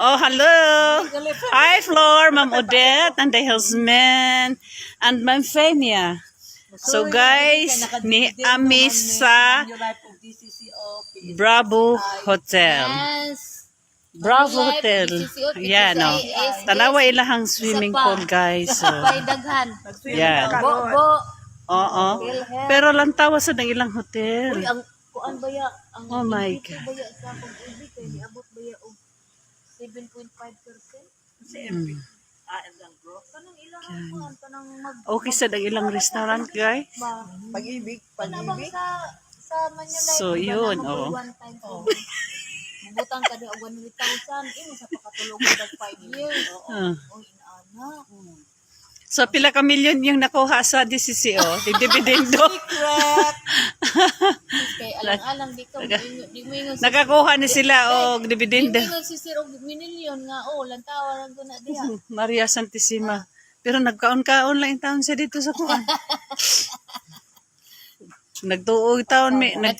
Oh, hello. Hi, Flor, Ma'am Odette, and the husband, and Ma'am Fenia. So, guys, ni amis sa Bravo Hotel. Yes. Bravo Hotel. Yan, o. Tanawa ilahang swimming pool, guys. So, Pay daghan. yan. Bo. Oo. Pero lantawa sa ng ilang hotel. Ang kuan baya ang Oh my dito God. baya sa pag-ibig kay niabot baya og 7.5%. Kanang ilang kuan kanang mag Okay sa ng ilang restaurant, guys. Pag-ibig, Panabang pag-ibig. sa Manila. So, yun, oh. One time Mabutang ka din og 100,000 imo sa pakatulog dag 5 years. Ah. Oh, inaana. So, pila ka milyon yung nakuha sa DCCO? Dividendo. Kay alang-alang di ka di mo ingon Nakakuha ni sila og dividendo. Hindi si Sir og minilyon nga lantawa lang ko na diha. Maria Santissima. Pero nagkaon-kaon lang yung taon siya dito sa kuha. Nagtuog taon. Nagkaingon